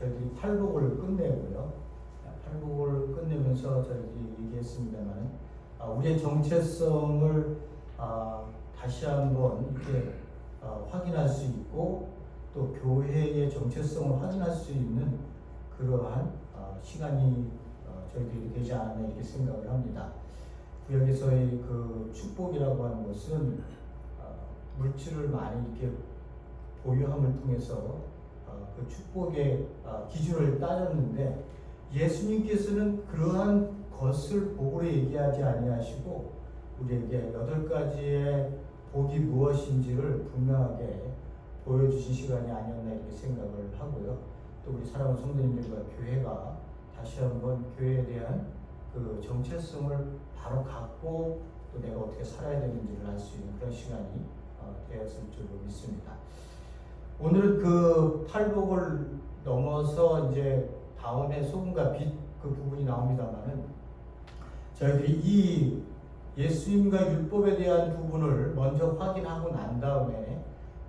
저희들이 팔복을 끝내고요. 팔복을 끝내면서 저희들이 얘기했습니다만, 우리의 정체성을 다시 한번 이렇게 확인할 수 있고, 또 교회의 정체성을 확인할 수 있는 그러한 시간이 저희들이 되지 않았나 이렇게 생각을 합니다. 구약에서의 그 축복이라고 하는 것은 물질을 많이 이렇게 보유함을 통해서 그 축복의 기준을 따졌는데, 예수님께서는 그러한 것을 복으로 얘기하지 아니하시고 우리에게 8가지의 복이 무엇인지를 분명하게 보여주신 시간이 아니었나 이렇게 생각을 하고요. 또 우리 사랑하는 성도님들과 교회가 다시 한번 교회에 대한 그 정체성을 바로 갖고 또 내가 어떻게 살아야 되는지를 알 수 있는 그런 시간이 되었을 줄로 믿습니다. 오늘은 그 팔복을 넘어서 이제 다음에 소금과 빛 그 부분이 나옵니다만은, 저희들이 이 예수님과 율법에 대한 부분을 먼저 확인하고 난 다음에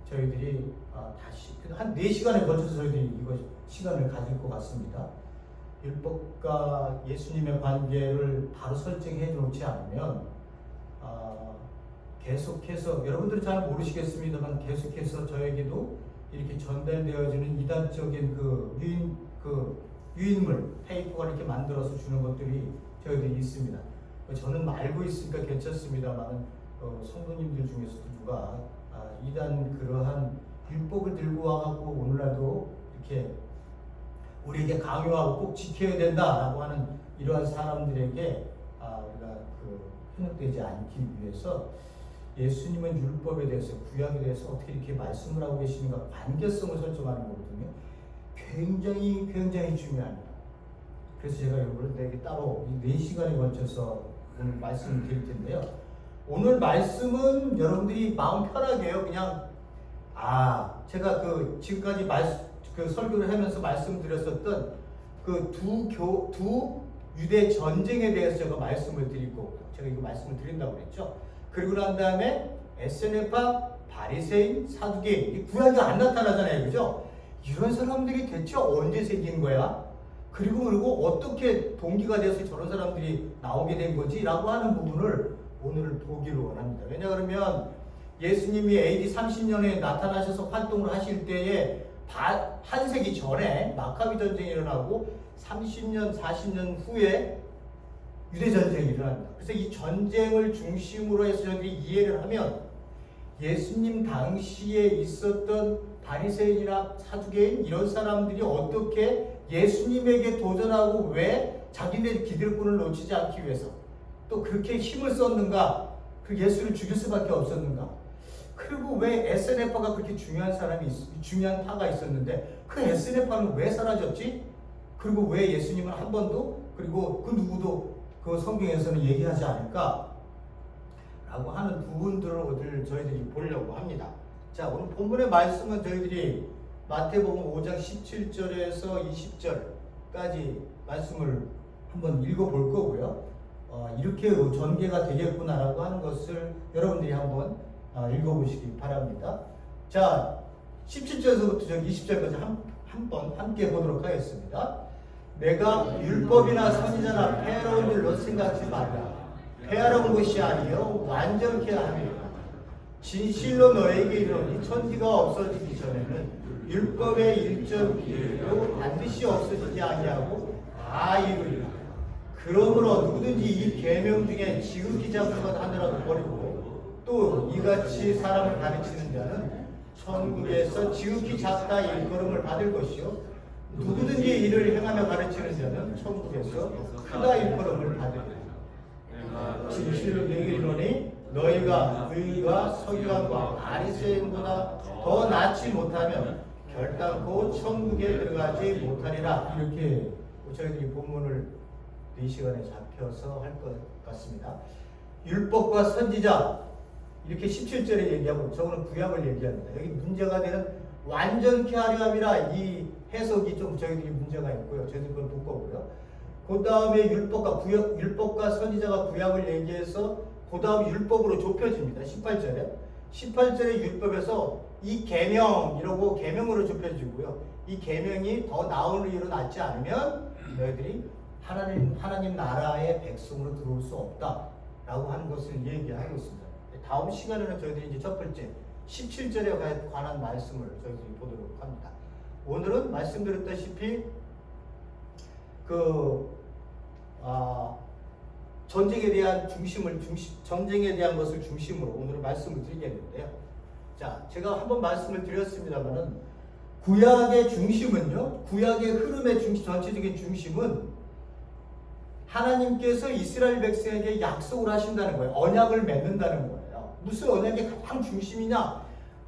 저희들이 다시 한 4시간에 걸쳐서 저희들이 이거 시간을 가질 것 같습니다. 율법과 예수님의 관계를 바로 설정해 놓지 않으면 계속해서, 여러분들은 잘 모르시겠습니다만, 계속해서 저에게도 이렇게 전달되어지는 이단적인 유인물, 페이퍼가 이렇게 만들어서 주는 것들이 저희들이 있습니다. 저는 알고 있으니까 괜찮습니다만, 성도님들 중에서도 누가 이단 그러한 율법을 들고 와갖고 오늘날도 이렇게 우리에게 강요하고 꼭 지켜야 된다라고 하는 이러한 사람들에게 우리가 현혹되지 않기 위해서 예수님은 율법에 대해서, 구약에 대해서 어떻게 이렇게 말씀을 하고 계시는가, 관계성을 설정하는 거거든요. 굉장히 중요합니다. 그래서 제가 여러분들에게 따로 4시간에 걸쳐서 오늘 말씀을 드릴 텐데요. 오늘 말씀은 여러분들이 마음 편하게요. 그냥 제가 지금까지 설교를 하면서 말씀드렸었던 그 두 유대 전쟁에 대해서 제가 말씀을 드리고, 제가 이거 말씀을 드린다고 그랬죠. 그리고 난 다음에 에스네파, 바리새인, 사두개인, 이 구약이 안 나타나잖아요, 그죠? 이런 사람들이 대체 언제 생긴 거야? 그리고 어떻게 동기가 돼서 저런 사람들이 나오게 된 거지? 라고 하는 부분을 오늘 보기를 원합니다. 왜냐 그러면 예수님이 AD 30년에 나타나셔서 활동을 하실 때에 한 세기 전에 마카비 전쟁이 일어나고 30년, 40년 후에 유대 전쟁이 일어납니다. 그래서 이 전쟁을 중심으로 해서 저희들이 이해를 하면 예수님 당시에 있었던 바리새인이나 사두개인 이런 사람들이 어떻게 예수님에게 도전하고 왜 자기네 기득권을 놓치지 않기 위해서 또 그렇게 힘을 썼는가, 그 예수를 죽일 수밖에 없었는가, 그리고 왜 에스네파가 그렇게 중요한 파가 있었는데 그 에스네파는 왜 사라졌지? 그리고 왜 예수님은 한 번도, 그리고 그 누구도 그 성경에서는 얘기하지 않을까? 라고 하는 부분들을 오늘 저희들이 보려고 합니다. 자, 오늘 본문의 말씀은 저희들이 마태복음 5장 17절에서 20절까지 말씀을 한번 읽어볼 거고요. 이렇게 전개가 되겠구나라고 하는 것을 여러분들이 한번 읽어보시기 바랍니다. 자, 17절에서부터 20절까지 한번 함께 보도록 하겠습니다. 내가 율법이나 선지자나 폐하러운 일로 생각지 말라. 폐하러운 것이 아니요 완전케 하리라. 진실로 너에게 이르노니 천지가 없어지기 전에는 율법의 일점도 반드시 없어지지 아니하고 다 이루리라. 그러므로 누구든지 이 계명 중에 지극히 작은 것 하나라도 버리고 또 이같이 사람을 가르치는 자는 천국에서 지극히 작다 일컬음을 받을 것이요 누구든지 이를 행하며 가르치는 자는 천국에서 크다 일컬음을 받으리라. 진실로 너에게 이르노니 너희가 의와 서기관과 바리새인보다 더 낫지 못하면 결단코 천국에 들어가지 못하리라. 이렇게 저희들이 본문을 4시간에 잡혀서 할 것 같습니다. 율법과 선지자 이렇게 17절에 얘기하고, 저거는 구약을 얘기합니다. 여기 문제가 되는 완전케 하려 함이라, 이 해석이 좀 저희들이 문제가 있고요. 저희들 그걸 볼 거고요. 그 다음에 율법과 선지자가 구약을 얘기해서 그 다음 율법으로 좁혀집니다. 18절에 율법에서 이 계명 이러고 계명으로 좁혀지고요. 이 계명이 더 나은 의로 낫지 않으면 너희들이 하나님 나라의 백성으로 들어올 수 없다라고 하는 것을 얘기하고 있습니다. 다음 시간에는 저희들이 이제 첫 번째 17절에 관한 말씀을 저희들이 보도록 합니다. 오늘은 말씀드렸다시피 전쟁에 대한 전쟁에 대한 것을 중심으로 오늘 말씀을 드리겠는데요. 자, 제가 한번 말씀을 드렸습니다만은 구약의 중심은요, 구약의 흐름의 전체적인 중심은 하나님께서 이스라엘 백성에게 약속을 하신다는 거예요. 언약을 맺는다는 거예요. 무슨 언약이 가장 중심이냐?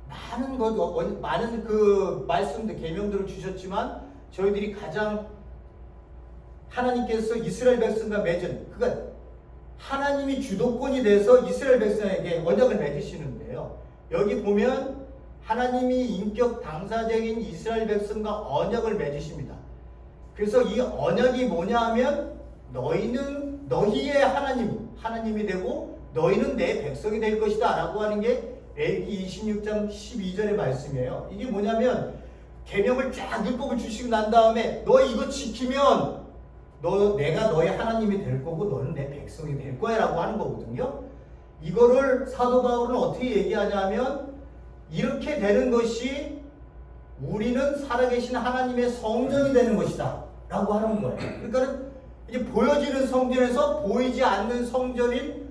많은 그 말씀들, 계명들을 주셨지만 저희들이 가장 하나님께서 이스라엘 백성과 맺은, 그러니까 하나님이 주도권이 돼서 이스라엘 백성에게 언약을 맺으시는데요. 여기 보면 하나님이 인격 당사자인 이스라엘 백성과 언약을 맺으십니다. 그래서 이 언약이 뭐냐 하면 너희는 너희의 하나님이 되고 너희는 내 백성이 될 것이다 라고 하는 게 레위기 26장 12절의 말씀이에요. 이게 뭐냐면 계명을 쫙 율법을 주시고 난 다음에 너 이거 지키면 내가 너의 하나님이 될 거고 너는 내 백성이 될 거야 라고 하는 거거든요. 이거를 사도 바울은 어떻게 얘기하냐면 이렇게 되는 것이 우리는 살아계신 하나님의 성전이 되는 것이다 라고 하는 거예요. 그러니까 이제 보여지는 성전에서 보이지 않는 성전인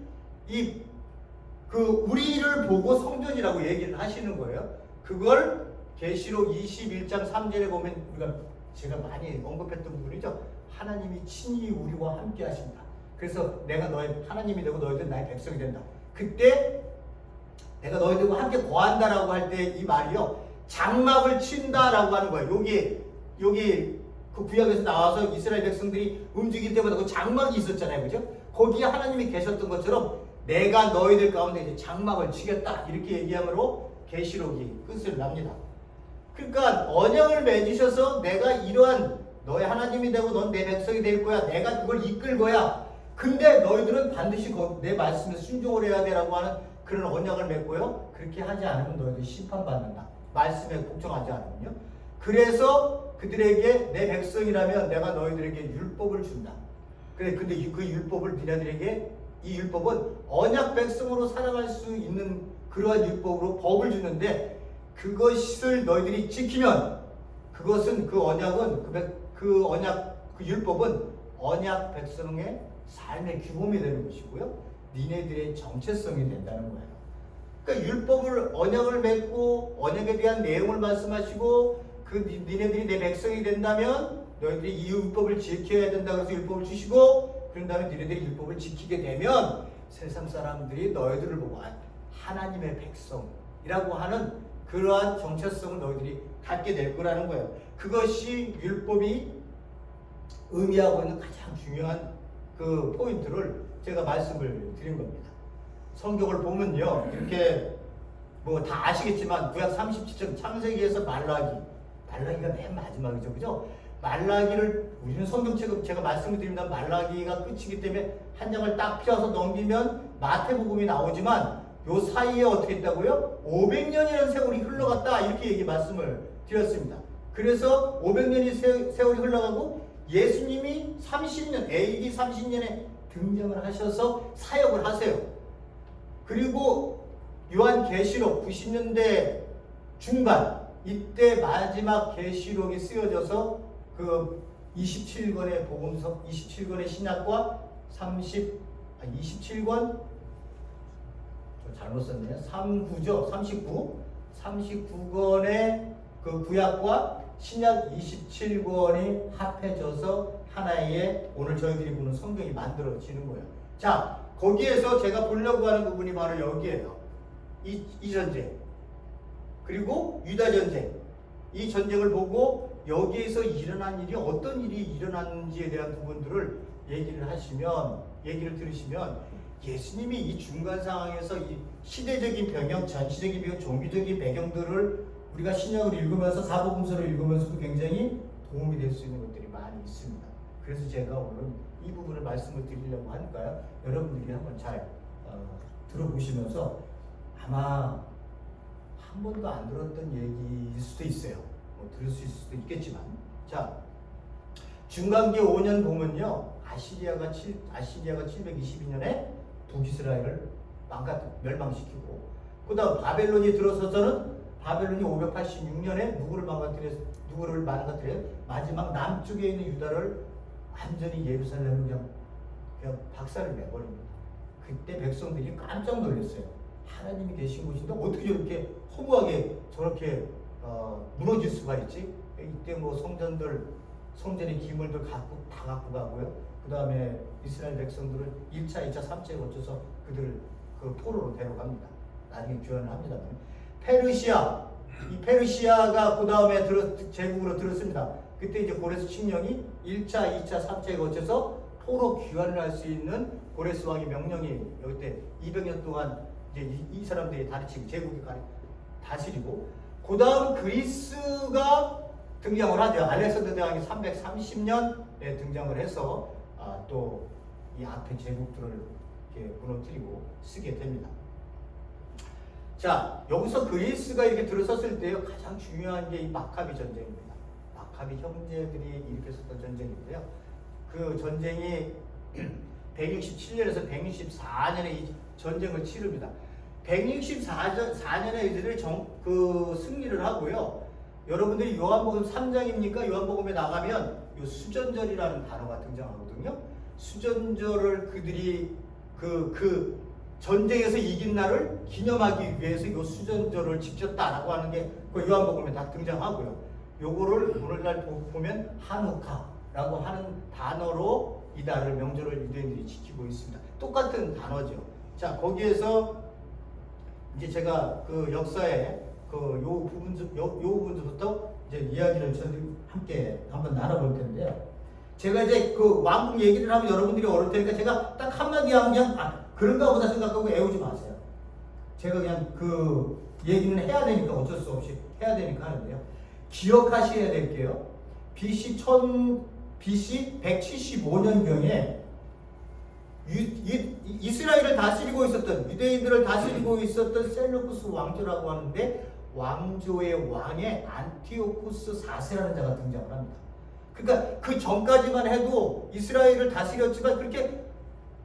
우리를 보고 성전이라고 얘기를 하시는 거예요. 그걸 계시록 21장 3절에 보면 제가 많이 언급했던 부분이죠. 하나님이 친히 우리와 함께 하신다. 그래서 내가 너의 하나님이 되고 너희들은 나의 백성이 된다. 그때 내가 너희들과 함께 거한다라고 할 때 이 말이요, 장막을 친다라고 하는 거예요. 여기 그 구약에서 나와서 이스라엘 백성들이 움직일 때마다 그 장막이 있었잖아요, 그죠? 거기에 하나님이 계셨던 것처럼 내가 너희들 가운데 이제 장막을 치겠다 이렇게 얘기함으로 계시록이 끝을 납니다. 그러니까 언약을 맺으셔서 내가 이러한 너의 하나님이 되고 넌 내 백성이 될 거야. 내가 그걸 이끌 거야. 근데 너희들은 반드시 내 말씀에 순종을 해야 되라고 하는 그런 언약을 맺고요. 그렇게 하지 않으면 너희들 심판받는다. 말씀에 복종하지 않으면요. 그래서 그들에게 내 백성이라면 내가 너희들에게 율법을 준다. 근데 그 율법을 니네들에게 이 율법은 언약 백성으로 살아갈 수 있는 그러한 율법으로 법을 주는데 그것을 너희들이 지키면 그것은 그 율법은 언약 백성의 삶의 규범이 되는 것이고요. 니네들의 정체성이 된다는 거예요. 그러니까 언약을 맺고 언약에 대한 내용을 말씀하시고 니네들이 내 백성이 된다면 너희들이 이 율법을 지켜야 된다 그래서 율법을 주시고 그런 다음에 니네들이 율법을 지키게 되면 세상 사람들이 너희들을 보고 하나님의 백성이라고 하는 그러한 정체성을 너희들이 갖게 될 거라는 거예요. 그것이 율법이 의미하고 있는 가장 중요한 그 포인트를 제가 말씀을 드린 겁니다. 성경을 보면요, 이렇게 다 아시겠지만 구약 37장 창세기에서 말라기가 맨 마지막이죠, 그죠? 말라기를 우리는 성경책을 제가 말씀을 드립니다. 말라기가 끝이기 때문에 한 장을 딱 펴서 넘기면 마태복음이 나오지만 요 사이에 어떻게 했다고요? 500년이라는 세월이 흘러갔다 이렇게 말씀을 드렸습니다. 그래서 500년이 세월이 흘러가고 예수님이 30년, AD 30년에 등장을 하셔서 사역을 하세요. 그리고 요한계시록 90년대 중반 이때 마지막 계시록이 쓰여져서 그 27권의 복음서, 27권의 신약과 27권 잘못 썼네요. 39권의 그 구약과 신약 27권이 합해져서 하나의 오늘 저희들이 보는 성경이 만들어지는 거예요. 자, 거기에서 제가 보려고 하는 부분이 바로 여기에요. 이 전쟁 그리고 유다 전쟁, 이 전쟁을 보고 여기에서 일어난 일이 어떤 일이 일어났는지에 대한 부분들을 얘기를 들으시면 예수님이 이 중간 상황에서 이 시대적인 배경, 전시적인 배경, 종교적인 배경들을 우리가 신약을 읽으면서 사복음서를 읽으면서도 굉장히 도움이 될 수 있는 것들이 많이 있습니다. 그래서 제가 오늘 이 부분을 말씀을 드리려고 하니까요. 여러분들이 한번 잘 들어보시면서 아마 한 번도 안 들었던 얘기일 수도 있어요. 뭐 들을 수 있을 수도 있겠지만, 자, 중간기 5년 보면요, 아시리아가 722년에 북이스라엘을 멸망시키고, 그다음 바벨론이 들어서서는 바벨론이 586년에 누구를 망가뜨려 마지막 남쪽에 있는 유다를 완전히 예루살렘을 그냥 박살을 내버립니다. 그때 백성들이 깜짝 놀랐어요. 하나님이 계신 곳인데 어떻게 저렇게 허무하게 저렇게 무너질 수가 있지? 이때 뭐 성전의 기물들 다 갖고 가고요. 그 다음에 이스라엘 백성들을 1차, 2차, 3차에 거쳐서 그들을 그 포로로 데려갑니다. 나중에 귀환을 합니다만. 이 페르시아가 그 다음에 제국으로 들었습니다. 그때 이제 고레스 칙령이 1차, 2차, 3차에 거쳐서 포로 귀환을 할 수 있는 고레스 왕의 명령이 여기 때 200년 동안 이제 이 사람들이 제국이 다스리고, 그 다음 그리스가 등장을 하죠. 알렉산더 대왕이 330년에 등장을 해서 또 이 앞에 제국들을 이렇게 무너뜨리고 쓰게 됩니다. 자, 여기서 그리스가 이렇게 들어섰을 때 가장 중요한 게 이 마카비 전쟁입니다. 마카비 형제들이 일으켰었던 전쟁인데요. 그 전쟁이 167년에서 164년에 이 전쟁을 치릅니다. 164년에 이들이 승리를 하고요. 여러분들이 요한복음 3장입니까? 요한복음에 나가면 요 수전절이라는 단어가 등장하거든요. 수전절을 그들이 그 전쟁에서 이긴 날을 기념하기 위해서 요 수전절을 지켰다라고 하는 게 그 요한복음에 다 등장하고요. 요거를 오늘날 보면 한우카라고 하는 단어로 이 달을 명절을 유대인들이 지키고 있습니다. 똑같은 단어죠. 자, 거기에서 이제 제가 그 역사의 요 부분부터 이제 이야기를 함께 한번 나눠볼 텐데요. 제가 이제 그 왕국 얘기를 하면 여러분들이 어려울 테니까 제가 딱 한마디 하면 그냥 그런가 보다 생각하고 외우지 마세요. 제가 그냥 그 얘기는 해야 되니까 어쩔 수 없이 해야 되니까 하는데요. 기억하셔야 될게요. BC 175년경에 이스라엘을 다스리고 있었던, 유대인들을 다스리고 있었던 셀루쿠스 왕조라고 하는데, 왕조의 왕의 안티오쿠스 4세라는 자가 등장을 합니다. 그러니까 그 전까지만 해도 이스라엘을 다스렸지만 그렇게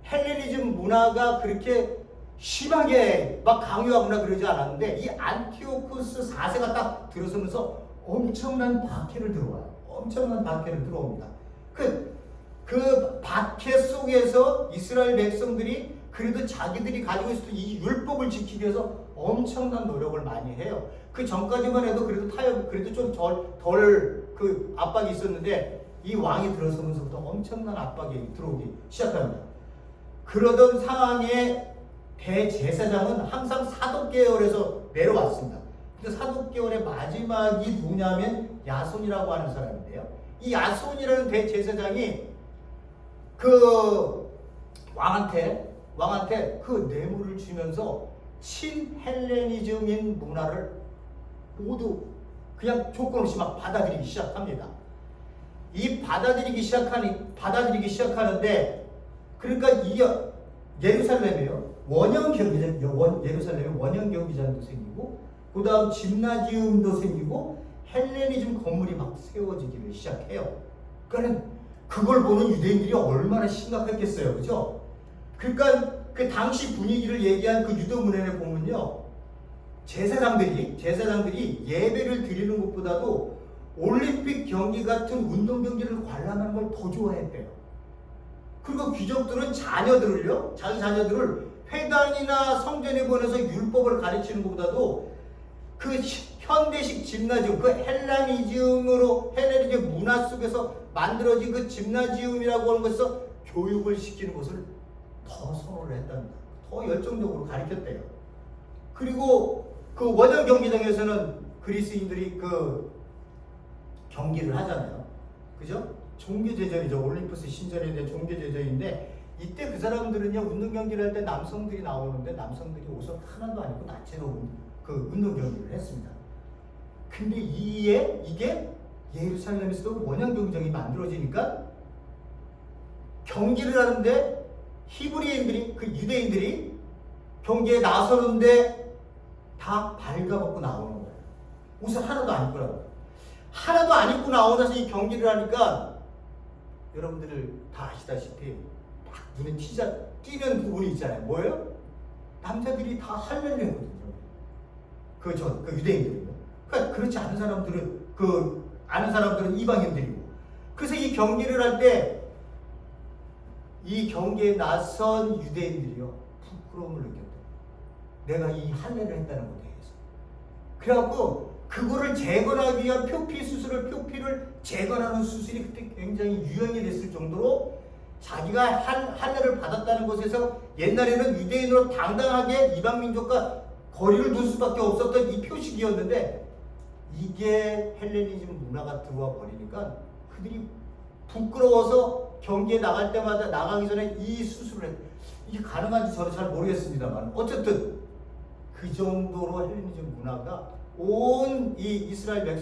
헬레니즘 문화가 그렇게 심하게 막 강요하거나 그러지 않았는데, 이 안티오쿠스 4세가 딱 들어서면서 엄청난 박해를 들어옵니다. 그 박해 속에서 이스라엘 백성들이 그래도 자기들이 가지고 있었던 이 율법을 지키기 위해서 엄청난 노력을 많이 해요. 그 전까지만 해도 그래도 좀 덜 그 압박이 있었는데, 이 왕이 들어서면서부터 엄청난 압박이 들어오기 시작합니다. 그러던 상황에 대제사장은 항상 사독계열에서 내려왔습니다. 근데 사독계열의 마지막이 누구냐면 야손이라고 하는 사람인데요. 이 야손이라는 대제사장이 그 왕한테 그 뇌물을 주면서 친헬레니즘인 문화를 모두 그냥 조건 없이 막 받아들이기 시작합니다. 이 받아들이기 시작하는데, 그러니까 이게 예루살렘이에요. 예루살렘에 원형 경기장도 생기고, 그 다음 짐나지움도 생기고, 헬레니즘 건물이 막 세워지기를 시작해요. 그러니까 그걸 보는 유대인들이 얼마나 심각했겠어요, 그죠? 그러니까 그 당시 분위기를 얘기한 그 유도문헌에 보면요, 제사장들이 예배를 드리는 것보다도 올림픽 경기 같은 운동 경기를 관람하는 걸 더 좋아했대요. 그리고 귀족들은 자기 자녀들을 회당이나 성전에 보내서 율법을 가르치는 것보다도 그 현대식 짐나지움, 그 헬레니즘 문화 속에서 만들어진 그 짐나지움이라고 하는 것에서 교육을 시키는 것을 더 선호를 했답니다. 더 열정적으로 가르쳤대요. 그리고 그 원형 경기장에서는 그리스인들이 그 경기를 하잖아요. 그죠? 종교제전이죠. 올림푸스 신전에 대한 종교제전인데, 이때 그 사람들은요, 운동 경기를 할 때 남성들이 나오는데 남성들이 옷을 하나도 안 입고 나체로 그 운동 경기를 했습니다. 근데 이게 예루살렘에서도 원형 경기장이 만들어지니까 경기를 하는데 히브리인들이, 그 유대인들이 경기에 나서는데 다 발가벗고 나오는 거예요. 옷을 하나도 안 입고 나와요. 하나도 안 입고 나오면서 이 경기를 하니까 여러분들 다 아시다시피 막 눈에 띄는 부분이 있잖아요. 뭐예요? 남자들이 다 할렐루야거든요. 그 유대인들은요. 그러니까 그렇지 않은 사람들은 아는 사람들은 이방인들이고. 그래서 이 경기를 할 때 이 경기에 나선 유대인들이요 부끄러움을 느꼈다. 내가 이 할례를 했다는 것에 대해서. 그래갖고 그거를 재건하기 위한 표피를 재건하는 수술이 그때 굉장히 유행이 됐을 정도로 자기가 할례를 받았다는 것에서 옛날에는 유대인으로 당당하게 이방 민족과 거리를 둘 수밖에 없었던 이 표식이었는데 이게 헬레니즘 문화가 들어와 버리니까 그들이 부끄러워서 경기에 나갈 때마다 나가기 전에 이 수술을 했. 이게 가능한지 저는 잘 모르겠습니다만 어쨌든 그 정도로 헬레니즘 문화가 온 이 이스라엘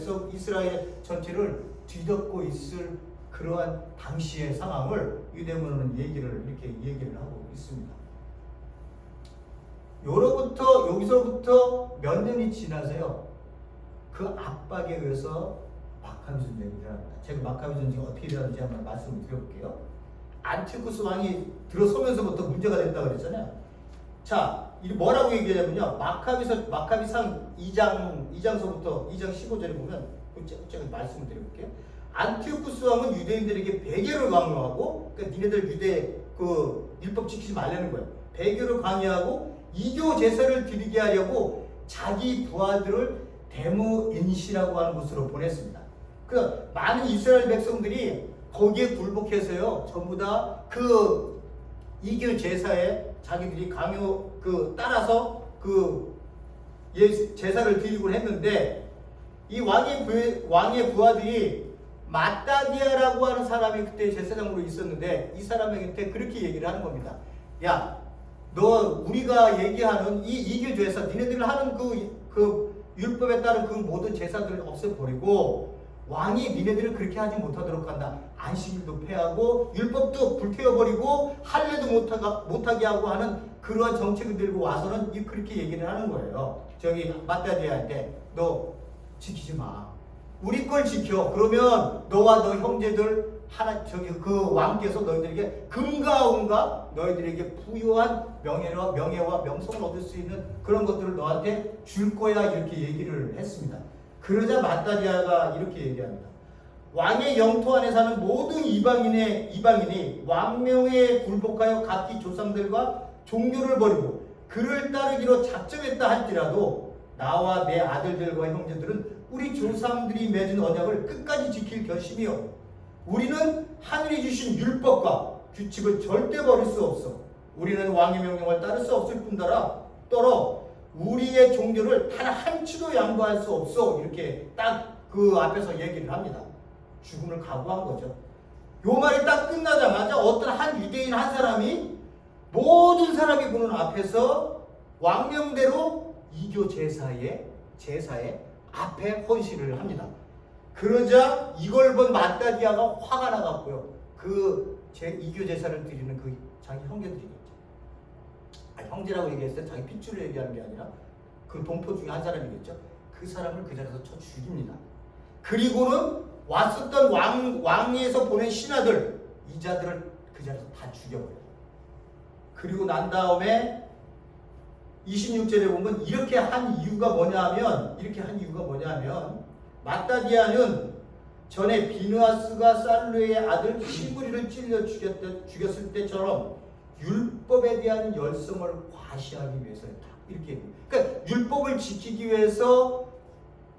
전체를 뒤덮고 있을 그러한 당시의 상황을 유대문화는 이렇게 얘기를 하고 있습니다. 여기서부터 몇 년이 지나서요. 그 압박에 의해서 마카비 전쟁이 일어납니다. 제가 마카비 전쟁이 어떻게 일어났는지 한번 말씀을 드려볼게요. 안티오쿠스 왕이 들어서면서부터 문제가 됐다고 그랬잖아요. 자, 이 뭐라고 얘기하냐면요. 마카비상 2장서부터 2장 15절에 보면 제가 말씀을 드려볼게요. 안티오쿠스 왕은 유대인들에게 배교를 강요하고, 그러니까 니네들 유대 율법 지키지 말라는 거예요. 배교를 강요하고 이교 제사를 드리게 하려고 자기 부하들을 데무인시라고 하는 곳으로 보냈습니다. 그 많은 이스라엘 백성들이 거기에 굴복해서요, 전부 다 그 이교 제사에 자기들이 따라서 제사를 드리곤 했는데, 이 왕의 부하들이 마따디아라고 하는 사람이 그때 제사장으로 있었는데, 이 사람에게 그렇게 얘기를 하는 겁니다. 야, 너 우리가 얘기하는 이 이교 제사, 니네들 하는 그 율법에 따른 그 모든 제사들을 없애버리고 왕이 니네들을 그렇게 하지 못하도록 한다. 안식일도 폐하고 율법도 불태워버리고 할례도 못하게 하고 하는 그러한 정책을 들고 와서는 그렇게 얘기를 하는 거예요. 저기 마따디아한테 너 지키지 마. 우리 걸 지켜. 그러면 너와 너 형제들 그 왕께서 너희들에게 금과 은과 너희들에게 부유한 명예와 명성을 얻을 수 있는 그런 것들을 너한테 줄 거야. 이렇게 얘기를 했습니다. 그러자 마따디아가 이렇게 얘기합니다. 왕의 영토 안에 사는 모든 이방인이 왕명에 굴복하여 각기 조상들과 종교를 버리고 그를 따르기로 작정했다 할지라도 나와 내 아들들과 형제들은 우리 조상들이 맺은 언약을 끝까지 지킬 결심이요, 우리는 하늘이 주신 율법과 규칙을 절대 버릴 수 없어. 우리는 왕의 명령을 따를 수 없을 뿐더러 우리의 종교를 단 한치도 양보할 수 없어. 이렇게 딱 그 앞에서 얘기를 합니다. 죽음을 각오한 거죠. 요 말이 딱 끝나자마자 어떤 한 유대인 한 사람이 모든 사람이 보는 앞에서 왕명대로 이교 제사에 앞에 헌신을 합니다. 그러자 이걸 본 마따디아가 화가 나갔고요. 이교 제사를 드리는 그 자기 형제들이겠죠. 형제라고 얘기했을 때 자기 핏줄을 얘기하는 게 아니라 그 동포 중에 한 사람이겠죠. 그 사람을 그 자리에서 쳐 죽입니다. 그리고는 왔었던 왕위에서 보낸 신하들, 이자들을 그 자리에서 다 죽여버려요. 그리고 난 다음에 26절에 보면 이렇게 한 이유가 뭐냐면 마따디아는 전에 비느하스가 살루의 아들 시므리를 찔러 죽였을 때처럼 율법에 대한 열성을 과시하기 위해서였다. 이렇게. 그러니까 율법을 지키기 위해서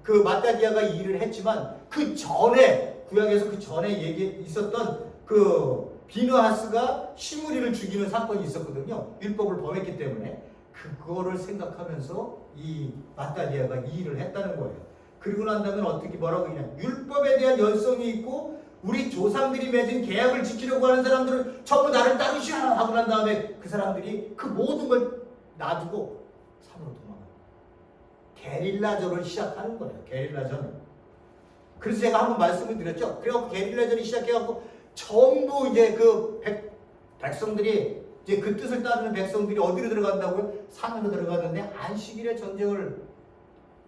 그 마따디아가 이 일을 했지만 그 전에 구약에서 그 전에 있었던 그 비느하스가 시므리를 죽이는 사건이 있었거든요. 율법을 범했기 때문에 그거를 생각하면서 이 마따디아가 이 일을 했다는 거예요. 그리고 난 다음에 뭐라고 하냐? 율법에 대한 열성이 있고 우리 조상들이 맺은 계약을 지키려고 하는 사람들은 전부 나를 따르시오 하고 난 다음에 그 사람들이 그 모든 걸 놔두고 산으로 도망가요. 게릴라전을 시작하는 거예요. 게릴라전. 그래서 제가 한번 말씀을 드렸죠. 그래갖고 게릴라전이 시작해갖고 전부 이제 백성들이 이제 그 뜻을 따르는 백성들이 어디로 들어간다고요? 산으로 들어갔는데 안식일에 전쟁을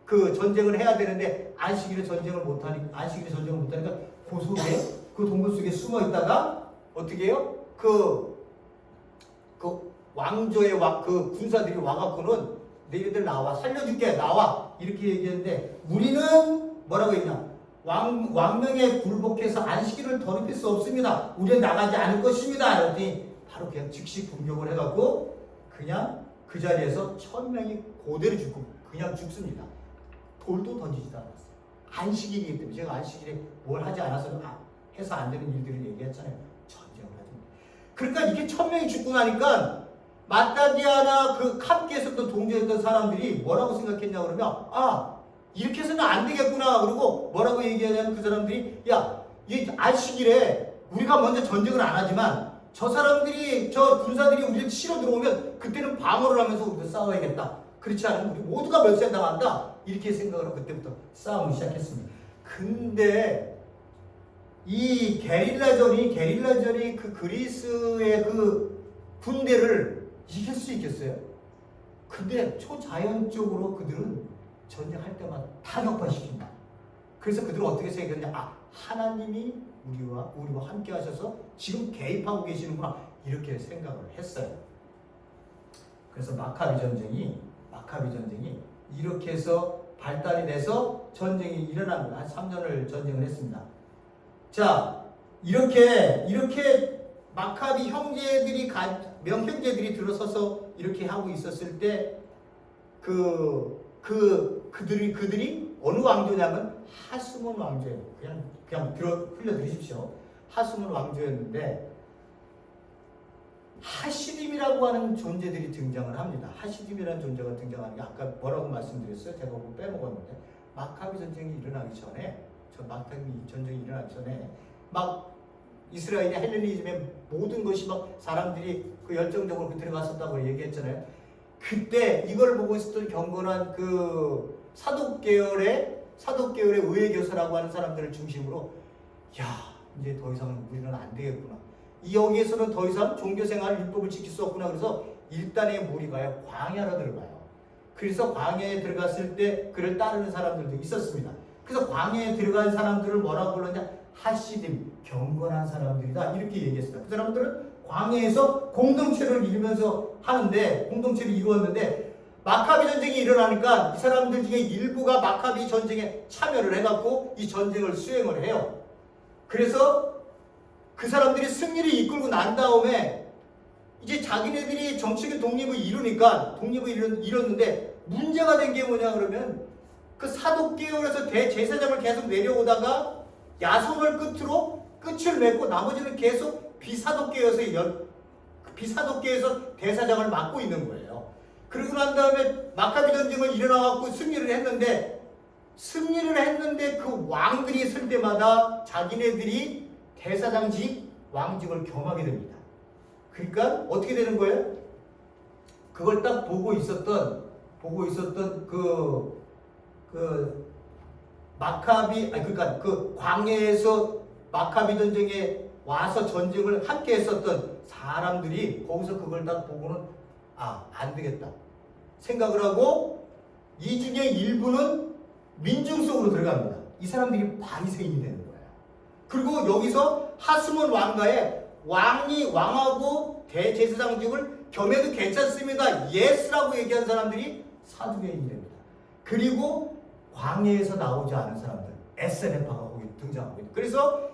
그 전쟁을 해야 되는데 안식일에 전쟁을 못하니까 그 속에 그 동굴 속에 숨어 있다가 어떻게 해요? 그 왕조의 그 군사들이 와갖고는 너희들 나와 살려줄게 나와 이렇게 얘기했는데 우리는 뭐라고 했냐? 왕명에 굴복해서 안식일을 더럽힐 수 없습니다. 우리는 나가지 않을 것입니다. 그랬더니 바로 그냥 즉시 공격을 해갖고 그냥 그 자리에서 1000명이 그대로 죽고 그냥 죽습니다. 돌도 던지지도 않았어요. 안식일이기 때문에 제가 안식일에 뭘 하지 않아서 해서 안 되는 일들을 얘기했잖아요. 전쟁을 하죠. 그러니까 이렇게 1000명이 죽고 나니까 마따디아나 그 함께 있었던 동조했던 사람들이 뭐라고 생각했냐 그러면 이렇게 해서는 안 되겠구나. 그리고 뭐라고 얘기하냐면 그 사람들이 이 안식일에 우리가 먼저 전쟁을 안 하지만 저 사람들이 저 군사들이 우리를 치러 들어오면 그때는 방어를 하면서 우리가 싸워야겠다. 그렇지 않으면 우리 모두가 멸살당한다. 이렇게 생각을 하고 그때부터 싸움을 시작했습니다. 근데 이 게릴라전이 그 그리스의 그 군대를 이길 수 있겠어요? 근데 초자연적으로 그들은 전쟁할 때마다 다 격파시킨다. 그래서 그들은 어떻게 생각했냐? 하나님이 우리와 함께 하셔서 지금 개입하고 계시는구나. 이렇게 생각을 했어요. 그래서 마카비 전쟁이 이렇게 해서 발달이 돼서 전쟁이 일어난 거예요. 한 3년을 전쟁을 했습니다. 자, 이렇게 마카비 명형제들이 들어서서 이렇게 하고 있었을 때 그들이 어느 왕조냐면 하스몬 왕조예요. 그냥 흘려 들으십시오. 하스몬 왕조였는데 하시딤이라고 하는 존재들이 등장을 합니다. 하시딤이라는 존재가 등장하는 게 아까 뭐라고 말씀드렸어요? 제가 그거 빼먹었는데 마카비 전쟁이 일어나기 전에 막 이스라엘의 헬레니즘의 모든 것이 막 사람들이 그 열정적으로 들어갔었다고 얘기했잖아요. 그때 이걸 보고 있었던 경건한 그 사독계열의 의회교사라고 하는 사람들을 중심으로 이제 더 이상은 우리는 안 되겠구나. 여기에서는 더 이상 종교생활 율법을 지킬 수 없구나. 그래서 일단의 무리가요 광야로 들어가요. 그래서 광야에 들어갔을 때 그를 따르는 사람들도 있었습니다. 그래서 광야에 들어간 사람들을 뭐라고 불렀냐? 하시딤, 경건한 사람들이다. 이렇게 얘기했습니다. 그 사람들은 광야에서 공동체를 이루었는데 마카비 전쟁이 일어나니까 이 사람들 중에 일부가 마카비 전쟁에 참여를 해갖고 이 전쟁을 수행을 해요. 그래서 그 사람들이 승리를 이끌고 난 다음에 이제 자기네들이 정치적인 독립을 이뤘는데 문제가 된 게 뭐냐 그러면 그 사독계열에서 대제사장을 계속 내려오다가 야손을 끝을 맺고 나머지는 계속 비사독계에서 대사장을 맡고 있는 거예요. 그러고 난 다음에 마카비 전쟁을 일어나갖고 승리를 했는데 그 왕들이 있을 때마다 자기네들이 대사장직 왕직을 겸하게 됩니다. 그러니까 어떻게 되는 거예요? 그걸 딱 보고 있었던 그 광야에서 마카비 전쟁에 와서 전쟁을 함께 했었던 사람들이 거기서 그걸 딱 보고는 안 되겠다 생각을 하고 이 중에 일부는 민중 속으로 들어갑니다. 이 사람들이 바리새인이 되는 거예요. 그리고 여기서 하스몬 왕가에 왕하고 대제사장직을 겸해도 괜찮습니다. 예스라고 얘기한 사람들이 사두개인이 됩니다. 그리고 광야에서 나오지 않은 사람들 에세네파가 거기 등장하고 있다. 그래서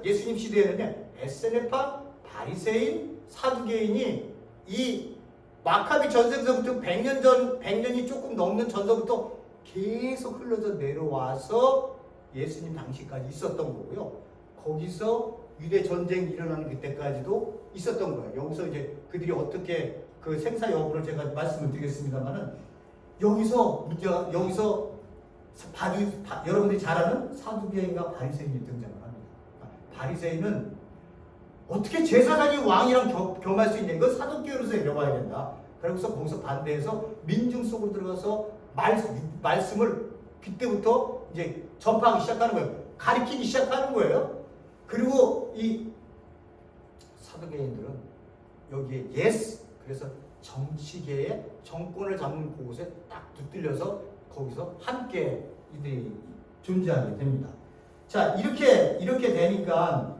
예수님 시대에는요 에세네파, 바리새인, 사두개인이 이 마카비 전쟁서부터 100년이 조금 넘는 전서부터 계속 흘러져 내려와서 예수님 당시까지 있었던 거고요. 거기서 유대 전쟁이 일어나는 그때까지도 있었던 거예요. 여기서 이제 그들이 어떻게 그 생사 여부를 제가 말씀을 드리겠습니다만은 여기서 여러분들이 잘 아는 사두개인과 바리새인이 등장을 합니다. 바리새인은 어떻게 제사장이 왕이랑 겸할 수 있냐? 이건 사독계열에서 내려와야 된다. 그래서 거기서 반대해서 민중 속으로 들어가서 말씀을 그때부터 이제 전파하기 시작하는 거예요. 가리키기 시작하는 거예요. 그리고 이 사도계인들은 여기에 그래서 정치계의 정권을 잡는 곳에 딱 붙들려서 거기서 함께 이들이 존재하게 됩니다. 자, 이렇게 되니까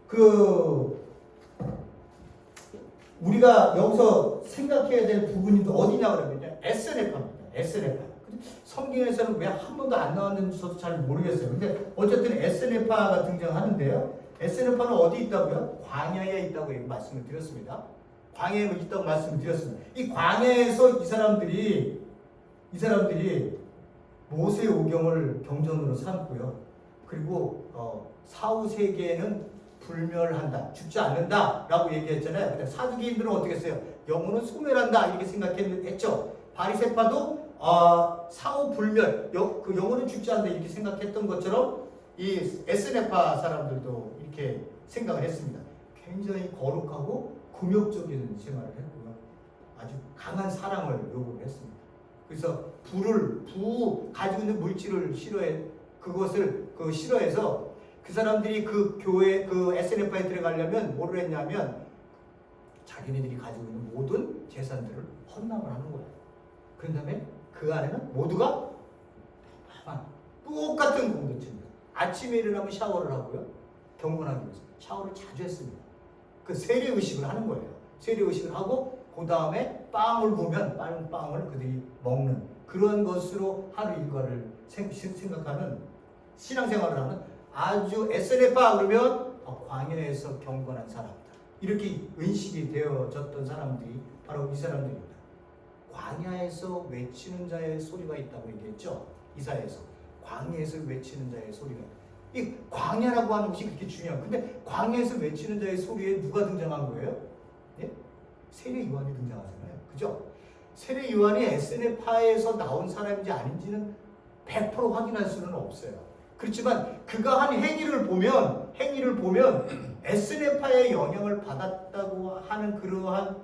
그 우리가 여기서 생각해야 될 부분이 또 어디냐 그러면요. SNF입니다. SNF. 성경에서는 왜 한 번도 안 나왔는지 저도 잘 모르겠어요. 근데 어쨌든 SNF가 등장하는데요. SNF는 어디 있다고요? 광야에 있다고 말씀을 드렸습니다. 광야에 있다고 말씀을 드렸습니다. 이 광야에서 이 사람들이 모세 오경을 경전으로 삼고요. 그리고 사후 세계에는 불멸한다, 죽지 않는다라고 얘기했잖아요. 근데 사두개인들은 어떻게 했어요? 영혼은 소멸한다 이렇게 생각했죠. 바리새파도 사후 불멸, 그 영혼은 죽지 않는다 이렇게 생각했던 것처럼 이 에스네파 사람들도 이렇게 생각을 했습니다. 굉장히 거룩하고 굴욕적인 생활을 했고요. 아주 강한 사랑을 요구를 했습니다. 그래서 가지고 있는 물질을 싫어해서 그 사람들이 그 교회, 그 SNF에 들어가려면 뭐를 했냐면 자기네들이 가지고 있는 모든 재산들을 헌납을 하는 거예요. 그런 다음에 그 안에는 모두가 똑같은 공동체입니다. 아침에 일어나면 샤워를 하고요. 경건하기 위해서 샤워를 자주 했습니다. 그 세례의식을 하는 거예요. 세례의식을 하고 그 다음에 빵을 보면 빵을 그들이 먹는 그런 것으로 하루 일과를 생각하는 신앙생활을 하는 아주 SNF파 그러면 광야에서 경건한 사람이다. 이렇게 인식이 되어졌던 사람들이 바로 이 사람들입니다. 광야에서 외치는 자의 소리가 있다고 얘기했죠. 이사야에서 광야에서 외치는 자의 소리가 이 광야라고 하는 것이 그렇게 중요한. 근데 광야에서 외치는 자의 소리에 누가 등장한 거예요? 예? 세례 요한이 등장하잖아요. 그죠? 세례 요한이 SNF파에서 나온 사람인지 아닌지는 100% 확인할 수는 없어요. 그렇지만 그가 한 행위를 보면 SNF파의 영향을 받았다고 하는 그러한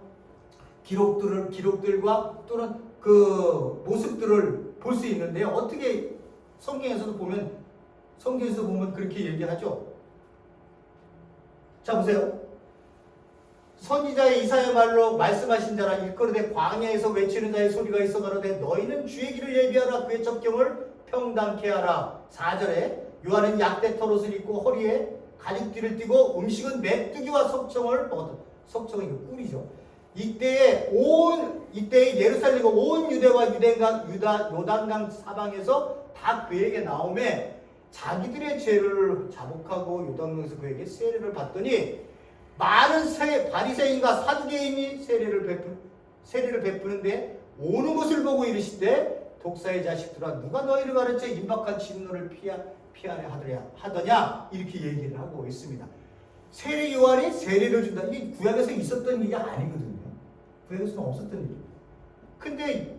기록들과 또는 그 모습들을 볼 수 있는데요. 어떻게 성경에서 보면 그렇게 얘기하죠. 자 보세요. 선지자 이사야 말로 말씀하신 자라 일거르되 광야에서 외치는 자의 소리가 있어 가로되 너희는 주의 길을 예비하라 그의 적경을 평당케 하라. 4절에 요한은 약대 털옷을 입고 허리에 가죽띠를 띠고 음식은 메뚜기와 석청을 먹었다. 석청은 이거 꿀이죠. 이때에 예루살렘과 온 유대와 요단강 사방에서 다 그에게 나오매 자기들의 죄를 자복하고 요단강에서 그에게 세례를 받더니 많은 바리새인과 사두개인이 세례를 베푸는데 오는 것을 보고 이르시되 독사의 자식들아 누가 너희를 가르쳐 임박한 진노를 피하려 하더냐 이렇게 얘기를 하고 있습니다. 세례 요한이 세례를 준다. 이게 구약에서 있었던 일이 아니거든요. 구약에서는 없었던 일입니다. 근데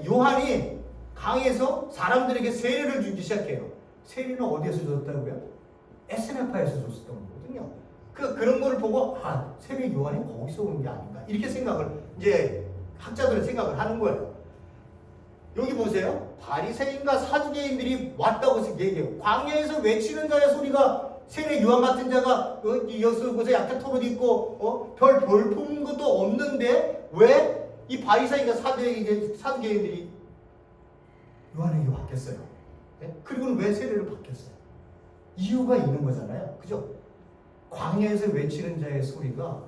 요한이 강에서 사람들에게 세례를 주기 시작해요. 세례는 어디에서 줬다고요? SNF파에서 줬었던 거거든요. 그런 거를 보고 세례 요한이 거기서 온 게 아닌가 이렇게 이제 학자들은 생각을 하는 거예요. 여기 보세요. 바리새인과 사두개인들이 왔다고 얘기해요. 광야에서 외치는 자의 소리가 세례 요한 같은 자가 여기서 약간 털옷 입고 별 볼품 것도 없는데 왜 이 바리새인과 사두개인들이 요한에게 왔겠어요? 네? 그리고는 왜 세례를 받겠어요? 이유가 있는 거잖아요. 그죠? 광야에서 외치는 자의 소리가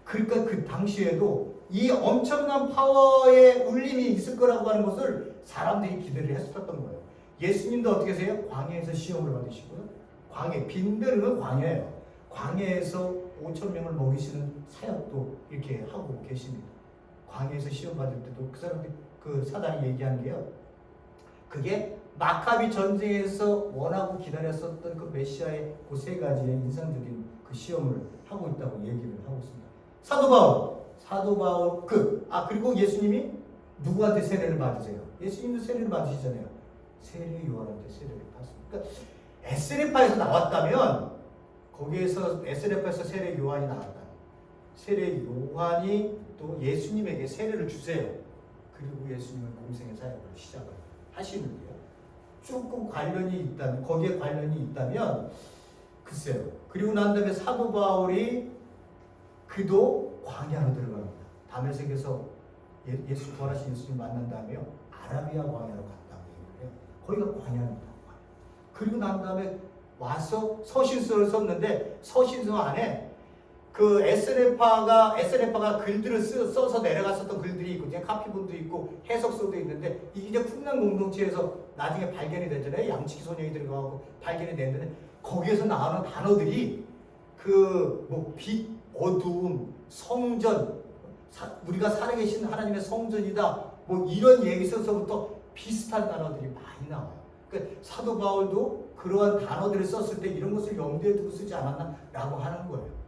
그러니까 그 당시에도 이 엄청난 파워의 울림이 있을 거라고 하는 것을 사람들이 기대를 했었던 거예요. 예수님도 어떻게 하세요? 광야에서 시험을 받으시고요. 빈들은 광야예요. 광야에서 5,000명을 먹이시는 사역도 이렇게 하고 계십니다. 광야에서 시험 받을 때도 그 사람들이 그 사단이 얘기한 게요. 그게 마카비 전쟁에서 원하고 기다렸었던 그 메시아의 그 세 가지의 인상적인 그 시험을 하고 있다고 얘기를 하고 있습니다. 사도 바울 그리고 예수님이 누구한테 세례를 받으세요? 예수님도 세례를 받으시잖아요. 세례 요한한테 세례를 받습니다. 그러니까 SNF파에서 나왔다면 거기에서 SNF파에서 세례 요한이 나왔다. 세례 요한이 또 예수님에게 세례를 주세요. 그리고 예수님은 공생의 사역을 시작을 하시는데요. 조금 거기에 관련이 있다면 글쎄요. 그리고 난 다음에 사도 바울이 그도 광야로 들어갑니다. 다메섹에서 예수 부활하신 예수님 만난 다음에요. 아라비아 광야로 갔다고 얘기를 해요. 거기가 광야입니다. 그리고 난 다음에 와서 서신서를 썼는데 서신서 안에 그 에스레파가 글들을 써서 내려갔었던 글들이 있고 그냥 카피본도 있고 해석서도 있는데 이게 이제 쿰란 공동체에서 나중에 발견이 되잖아요. 양치기 소년이 들어가고 발견이 됐는데 거기에서 나오는 단어들이 그 뭐 빛, 어두움, 성전, 우리가 살아계신 하나님의 성전이다. 뭐 이런 얘기서부터 비슷한 단어들이 많이 나와요. 그러니까 사도 바울도 그러한 단어들을 썼을 때 이런 것을 염두에 두고 쓰지 않았나라고 하는 거예요.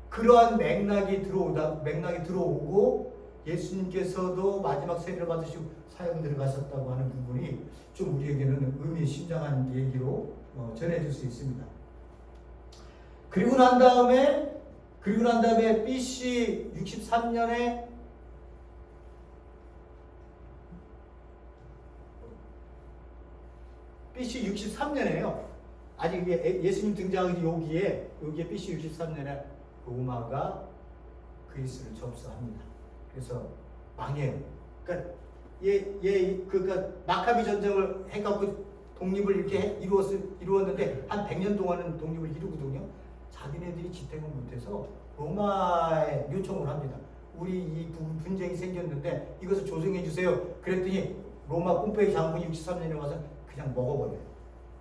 그러한 맥락이 들어오고 예수님께서도 마지막 세례를 받으시고 사형 들어가셨다고 하는 부분이 좀 우리에게는 의미심장한 얘기로 전해질 수 있습니다. 그리고 난 다음에 BC 63년에요. 아직 예수님 등장하기 여기에 BC 63년에 로마가 그리스를 접수합니다. 그래서 망해요. 그러니까 그러니까 마카비 전쟁을 해갖고 독립을 이렇게 이루었는데 한 100년 동안은 독립을 이루거든요. 자기네들이 지탱을 못해서 로마에 요청을 합니다. 우리 이 분쟁이 생겼는데 이것을 조정해 주세요. 그랬더니 로마 폼페이 장군이 63년에 와서 그냥 먹어버려요.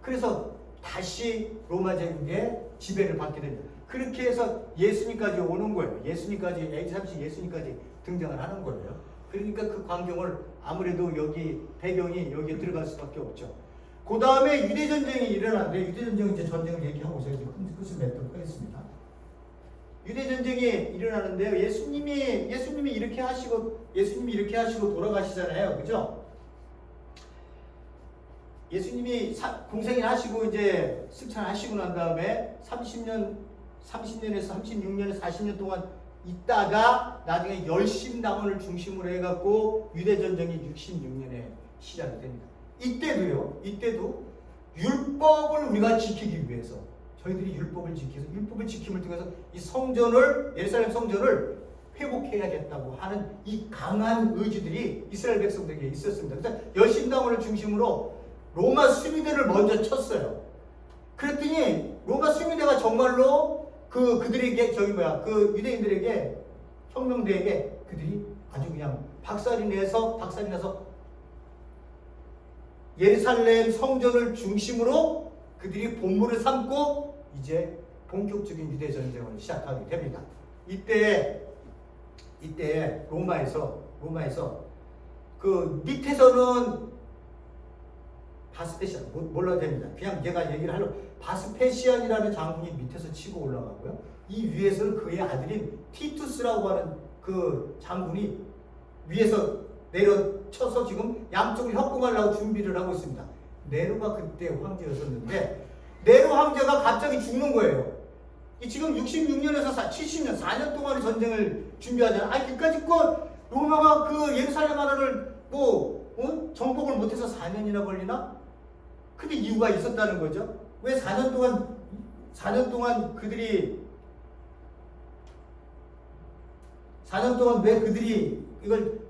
그래서 다시 로마 제국의 지배를 받게 됩니다. 그렇게 해서 예수님까지 오는 거예요. AD 30 예수님까지 등장을 하는 거예요. 그러니까 그 광경을 아무래도 여기 배경이 여기에 들어갈 수밖에 없죠. 그 다음에 유대전쟁이 일어나는데 유대전쟁 이제 전쟁을 얘기하고 제가 끝을 맺도록 하겠습니다. 유대전쟁이 일어나는데요. 예수님이 이렇게 하시고 돌아가시잖아요. 그죠? 예수님이 공생일 하시고 이제 승천하시고 난 다음에 30년에서 36년에서 40년 동안 있다가 나중에 열심당원을 중심으로 해갖고 유대전쟁이 66년에 시작이 됩니다. 이때도 율법을 우리가 지키기 위해서 저희들이 율법을 지킴을 통해서 이 예루살렘 성전을 회복해야겠다고 하는 이 강한 의지들이 이스라엘 백성들에게 있었습니다. 그래서 열심당원을 중심으로 로마 수비대를 먼저 쳤어요. 그랬더니 로마 수비대가 정말로 그들에게 그 유대인들에게 혁명대에게 그들이 아주 그냥 박살이 나서 예루살렘 성전을 중심으로 그들이 본물을 삼고 이제 본격적인 유대 전쟁을 시작하게 됩니다. 이때 로마에서 그 밑에서는 바스페시안 몰라도 됩니다. 그냥 얘가 얘기를 하려고 바스페시안이라는 장군이 밑에서 치고 올라가고요. 이 위에서는 그의 아들인 티투스라고 하는 그 장군이 위에서 내려쳐서 지금 양쪽을 협공하려고 준비를 하고 있습니다. 네로가 그때 황제였었는데 네로 황제가 갑자기 죽는 거예요. 지금 66년에서 70년 4년 동안의 전쟁을 준비하잖아요. 그까짓 거 로마가 그 예루살렘 하나를 정복을 못해서 4년이나 걸리나? 근데 이유가 있었다는 거죠. 왜 4년 동안 왜 그들이 이걸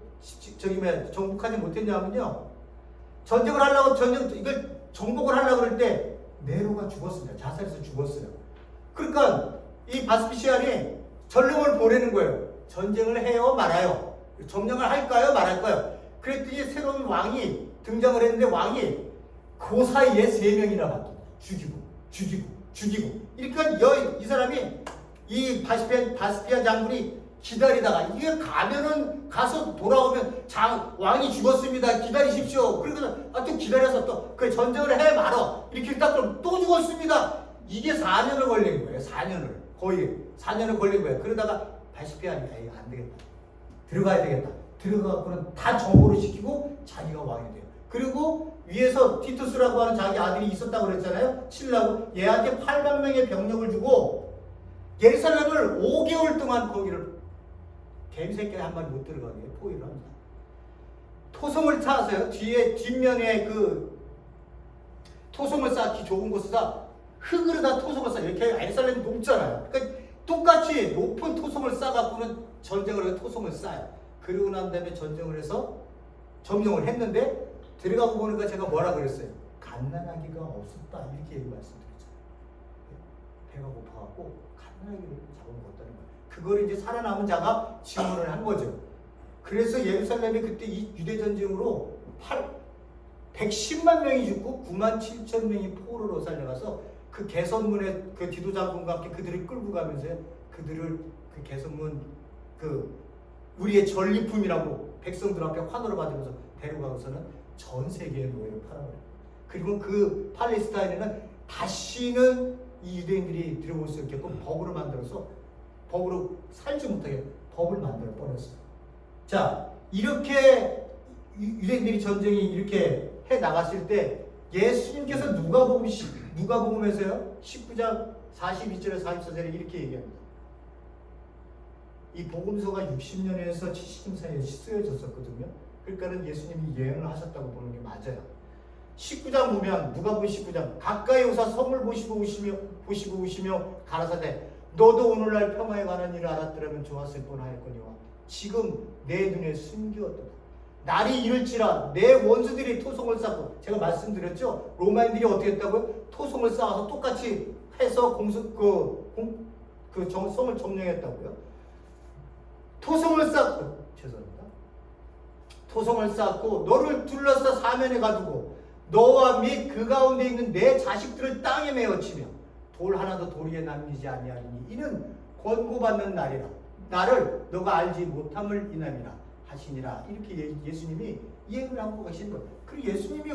정복하지 못했냐면요. 이걸 정복을 하려고 그럴 때 네로가 죽었습니다. 자살해서 죽었어요. 그러니까 이 바스피시안이 전령을 보내는 거예요. 전쟁을 해요, 말아요. 점령을 할까요, 말할까요? 그랬더니 새로운 왕이 등장을 했는데 왕이 그 사이에 3명이나 바뀝니다. 죽이고. 그러니까 이 사람이 이 바스피안 장군이 기다리다가 이게 가서 돌아오면 왕이 죽었습니다. 기다리십시오. 그래서 또 기다려서 또 그 전쟁을 해 말어. 이렇게 딱 그럼 또 죽었습니다. 이게 4년을 걸린 거예요. 4년을 걸린 거예요. 그러다가 바스피안이 안 되겠다. 들어가야 되겠다. 들어가고는 다 정보를 시키고 자기가 왕이 돼요. 그리고 위에서 티투스라고 하는 자기 아들이 있었다고 그랬잖아요. 칠라고 얘한테 800명의 병력을 주고 예루살렘을 5개월 동안 거기를 개미새끼 한 마리 못 들어가게 포위를 합니다. 토성을 쌓았어요. 뒷면에 그 토성을 쌓기 좋은 곳에다 흙으로 다 토성을 쌓아요. 이렇게 예루살렘이 높잖아요. 그러니까 똑같이 높은 토성을 쌓아갖고는 전쟁을 해서 토성을 쌓아요. 그러고 난 다음에 전쟁을 해서 점령을 했는데 들어가고 보니까 제가 뭐라 그랬어요? 갓난아기가 없었다 이렇게 말씀드렸잖아요. 배가 고파갖고 갓난아기를 잡아먹었다는 거예요. 그걸 이제 살아남은 자가 증언을 한 거죠. 그래서 예루살렘이 그때 이 유대 전쟁으로 110만 명이 죽고 9만 7천 명이 포로로 살려가서 그 개선문에 그 디도 장군과 함께 그들을 끌고 가면서 그들을 그 개선문 그 우리의 전리품이라고 백성들 앞에 환호를 받으면서 데려가고서는 전 세계에 노예를 팔아버려요. 그리고 그 팔레스타인에는 다시는 이 유대인들이 들어올 수 없게끔 법으로 만들어서 법으로 살지 못하게 법을 만들어 버렸어요. 자, 이렇게 유대인들이 전쟁이 이렇게 해 나갔을 때 예수님께서 누가복음에서요 19장 42절에 44절에 이렇게 얘기합니다. 이 복음서가 60년에서 70년 사이에 쓰여졌었거든요. 그러니까는 예수님이 예언을 하셨다고 보는 게 맞아요. 19장 보면 누가복음 19장 가까이 오사 성을 보시고 오시며 가라사대 너도 오늘날 평화에 관한 일을 알았더라면 좋았을 뻔하였거니와 지금 내 눈에 숨기었도다. 날이 이를지라 내 원수들이 토성을 쌓고 제가 말씀드렸죠. 로마인들이 어떻게 했다고요? 토성을 쌓아서 똑같이 해서 성을 점령했다고요. 토성을 쌓고 토성을 쌓고 너를 둘러싸 사면에 가두고 너와 및 그 가운데 있는 내 자식들을 땅에 메어치며 돌 하나도 도리에 남기지 아니하리니 이는 권고받는 날이라 나를 너가 알지 못함을 인함이라 하시니라. 이렇게 예수님이 예언을 하고 계신 거예요. 그리고 예수님이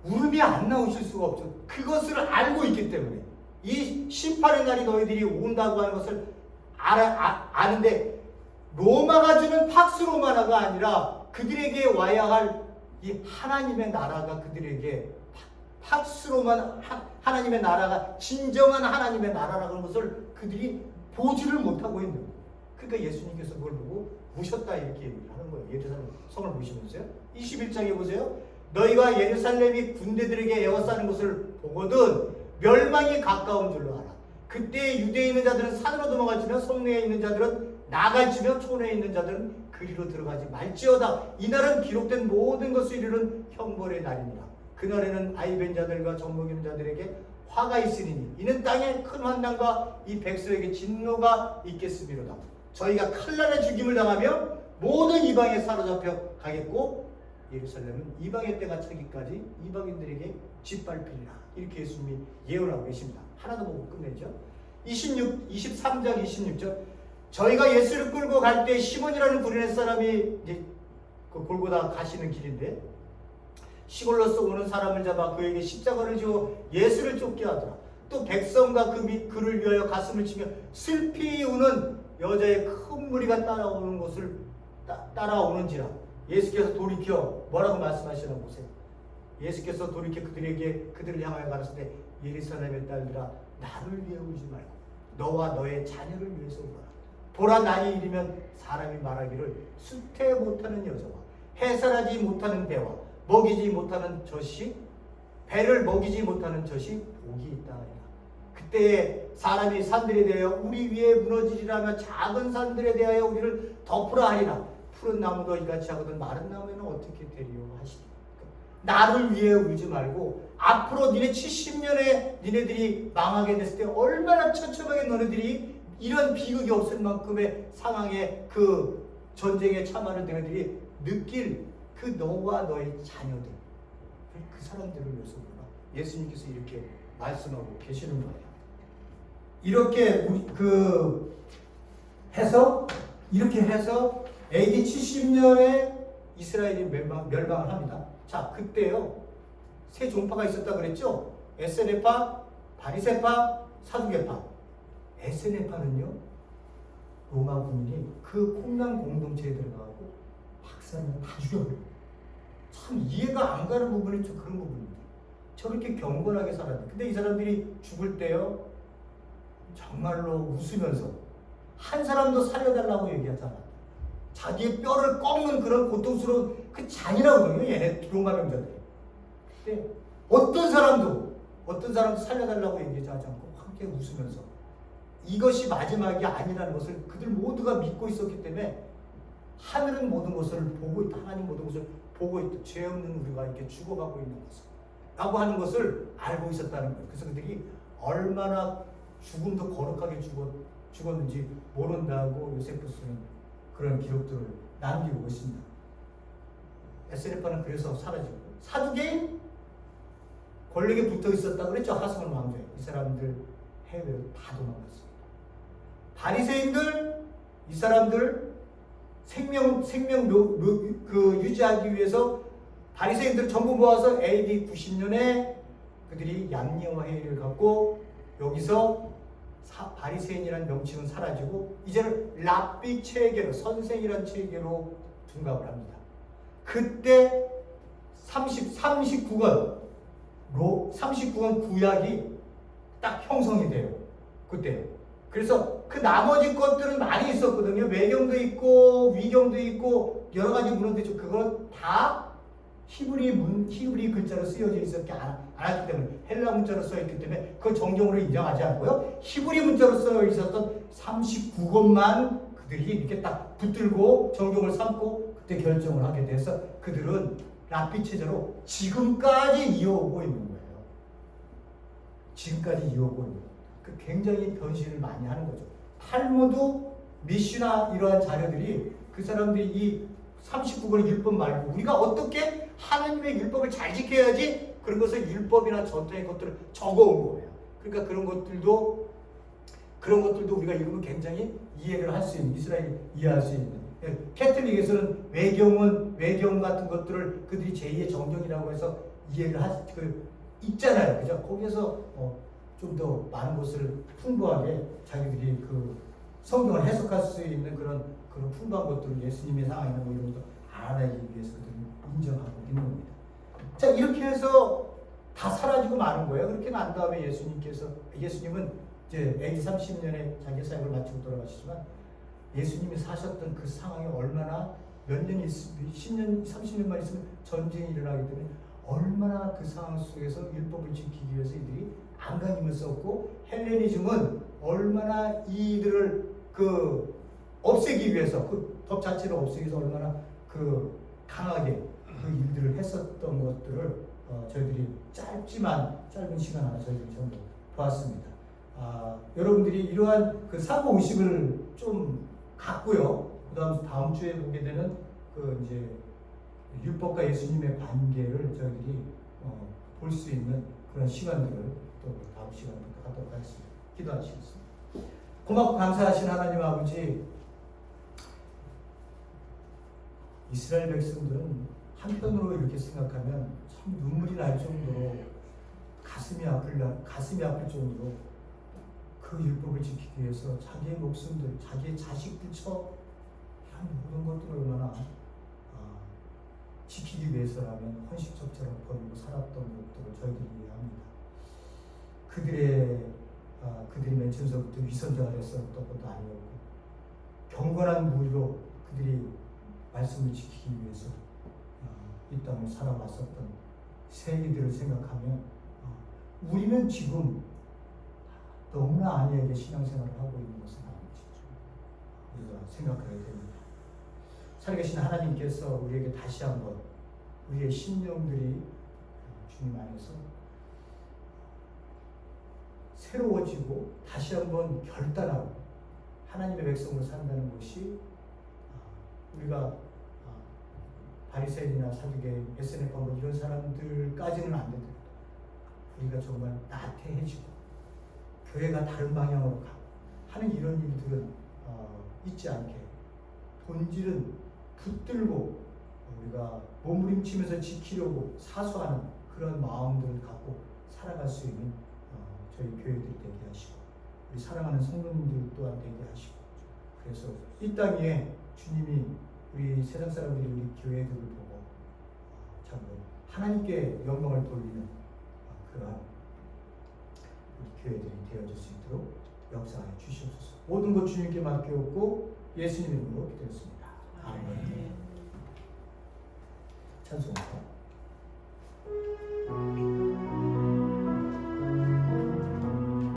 울음이 안 나오실 수가 없죠. 그것을 알고 있기 때문에 이 심판의 날이 너희들이 온다고 하는 것을 아는데 로마가 주는 팍스 로마나가 아니라 그들에게 와야 할 이 하나님의 나라가 그들에게 팍스 로마 하나님의 나라가 진정한 하나님의 나라라는 것을 그들이 보지를 못하고 있는 거예요. 그러니까 예수님께서 그걸 보고 우셨다 이렇게 얘기를 하는 거예요. 예루살렘 성을 보시면서요. 21장에 보세요. 너희가 예루살렘이 군대들에게 에워싸는 것을 보거든 멸망이 가까운 줄로 알아. 그때 유대에 있는 자들은 산으로 도망갈지며 성내에 있는 자들은 나갈지며 촌에 있는 자들은 그리로 들어가지 말지어다. 이날은 기록된 모든 것을 이루는 형벌의 날이니라. 그날에는 아이벤 자들과 젖먹이는 자들에게 화가 있으리니 이는 땅에 큰 환난과 이 백성에게 진노가 있겠음이로다. 저희가 칼날의 죽임을 당하며 모든 이방에 사로잡혀 가겠고 예루살렘은 이방의 때가 차기까지 이방인들에게 짓밟히리라. 이렇게 예수님이 예언하고 계십니다. 하나 더 보고 끝내죠. 23장 26절 저희가 예수를 끌고 갈 때 시몬이라는 구레네 사람이 이제 그 골고다 가시는 길인데 시골로서 오는 사람을 잡아 그에게 십자가를 지어 예수를 쫓게 하더라. 또 백성과 그를 위하여 가슴을 치며 슬피 우는 여자의 큰 무리가 따라오는지라. 예수께서 돌이켜 뭐라고 말씀하시나 보세요. 예수께서 돌이켜 그들을 향하여 가라사대 예루살렘의 딸들아 나를 위해 울지 말고 너와 너의 자녀를 위해서 울어라. 보라 날이 이르면 사람이 말하기를 수태 못하는 여자와 해산하지 못하는 배와 먹이지 못하는 젖이 배를 먹이지 못하는 젖이 복이 있다 하리라. 그때에 사람이 산들에 대하여 우리 위에 무너지리라며 작은 산들에 대하여 우리를 덮으라 하리라. 푸른 나무도 이같이 하거든 마른 나무에는 어떻게 되리요 하시니 나를 위해 울지 말고 앞으로 니네 70년에 니네들이 망하게 됐을 때 얼마나 처참하게 너네들이 이런 비극이 없을 만큼의 상황에 그 전쟁에 참하는 너희들이 느낄 그 너와 너의 자녀들 그 사람들을 위해서 예수님께서 이렇게 말씀하고 계시는 거예요. 이렇게 이렇게 해서 AD 70년에 이스라엘이 멸망을 합니다. 자, 그때요 세 종파가 있었다 그랬죠. 에세네파, 바리새파, 사두개파. 에세네파는요 로마 군인이 그 콩난 공동체에 들어가고 박사는 다 죽여버려요. 참 이해가 안 가는 부분이 좀 그런 부분입니다. 저렇게 경건하게 살았는데 근데 이 사람들이 죽을 때요 정말로 웃으면서 한 사람도 살려달라고 얘기하지 않았다. 자기의 뼈를 꺾는 그런 고통스러운 그 잔이라고 그래요. 얘네 로마 병자들이. 근데 어떤 사람도 살려달라고 얘기하지 않고 함께 웃으면서 이것이 마지막이 아니라는 것을 그들 모두가 믿고 있었기 때문에 하늘은 모든 것을 보고 있다. 하나님 모든 것을 보고 있다. 죄 없는 우리가 이렇게 죽어가고 있는 것을 라고 하는 것을 알고 있었다는 거예요. 그래서 그들이 얼마나 죽음도 거룩하게 죽었는지 모른다고 요세푸스는 그런 기록들을 남기고 있습니다. 에스레파는 그래서 사라지고, 사두개인 권력에 붙어 있었다 그랬죠. 하스몬 왕조에. 이 사람들 해외로 다 도망갔습니다. 바리새인들, 이 사람들 생명 유지하기 위해서 바리새인들 전부 모아서 AD 90년에 그들이 양리와 회의를 갖고 여기서 바리새인이라는 명칭은 사라지고 이제는 랍비 체계로, 선생이라는 체계로 둔갑을 합니다. 그때 39권 구약이 딱 형성이 돼요. 그때. 그래서 그 나머지 것들은 많이 있었거든요. 외경도 있고 위경도 있고 여러 가지 문헌도 있고 그건 다 히브리 글자로 쓰여져 있었지 않았기 때문에, 헬라 문자로 써있기 때문에 그 정경으로 인정하지 않고요. 히브리 문자로 써 있었던 39권만 그들이 이렇게 딱 붙들고 정경을 삼고 그때 결정을 하게 돼서 그들은 랍비 체제로 지금까지 이어오고 있는 거예요. 지금까지 이어오고 있는 거예요. 그 굉장히 변신을 많이 하는 거죠. 탈무드, 미슈나 이러한 자료들이 그 사람들이 이 39권의 율법 말고 우리가 어떻게 하나님의 율법을 잘 지켜야지, 그런 것을 율법이나 전통의 것들을 적어온 거예요. 그러니까 그런 것들도 우리가 읽으면 굉장히 이해를 할 수 있는, 이스라엘이 이해할 수 있는. 캐톨릭에서는 외경 같은 것들을 그들이 제2의 정경이라고 해서 이해를 있잖아요. 그죠? 거기에서 좀 더 많은 것을 풍부하게 자기들이 그 성경을 해석할 수 있는 그런 풍부한 것들을 예수님의 상황이나 뭐 이런 것도 알아내기 위해서 그들이 인정하고 있는 겁니다. 자, 이렇게 해서 다 사라지고 마는 거예요. 그렇게 난 다음에 예수님은 이제 AD 30년에 자기 사역을 마치고 돌아가시지만, 예수님이 사셨던 그 상황이 얼마나 몇 년이 10년, 30년만 있으면 전쟁이 일어나기 때문에 얼마나 그 상황 속에서 율법을 지키기 위해서 이들이 안간힘을 썼고, 헬레니즘은 얼마나 이들을 없애기 위해서, 그 법 자체를 없애기 위해서 얼마나 강하게 그 일들을 했었던 것들을 저희들이 짧은 시간 안에 저희들이 전부 보았습니다. 여러분들이 이러한 그 사고 의식을 좀 갖고요. 다음 주에 보게 되는 이제 율법과 예수님의 관계를 저희들이 볼 수 있는 그런 시간들을 또 다음 시간부터 하도록 하겠습니다. 기도하시겠습니다. 고맙고 감사하신 하나님 아버지, 이스라엘 백성들은 한편으로 이렇게 생각하면 참 눈물이 날 정도로 가슴이 아플 정도로 그 율법을 지키기 위해서 자기의 목숨들, 자기의 자식들 이런 모든 것들을 얼마나 지키기 위해서라면 헌신적처럼 버리고 살았던 것들을 저희들이 이해합니다. 그들이 맨 처음부터 위선자가 됐었던 것도 아니었고, 경건한 무리로 그들이 말씀을 지키기 위해서 이 땅을 살아왔었던 세리들을 생각하면 우리는 지금 너무나 안이하게 신앙생활을 하고 있는 것은 아닌지 우리가 생각해야 됩니다. 살아계신 하나님께서 우리에게 다시 한번 우리의 심령들이 주님 안에서 새로워지고 다시 한번 결단하고 하나님의 백성으로 산다는 것이 우리가 바리새인이나 사두개인, SNF파 이런 사람들까지는 안 되더라도 우리가 정말 나태해지고 교회가 다른 방향으로 가고 하는 이런 일들은 있지 않게 본질은 붙들고 우리가 몸부림치면서 지키려고 사수하는 그런 마음들을 갖고 살아갈 수 있는 저희 교회들이 되게 하시고, 우리 사랑하는 성도님들 또한 되게 하시고, 그래서 이 땅 위에 주님이 우리 세상 사람들이 우리 교회들을 보고 참 하나님께 영광을 돌리는 그러한 우리 교회들이 되어질 수 있도록 역사하여 주시옵소서. 모든 것 주님께 맡겨놓고 예수님 이름으로 기도했습니다. 아멘. 찬송합니다.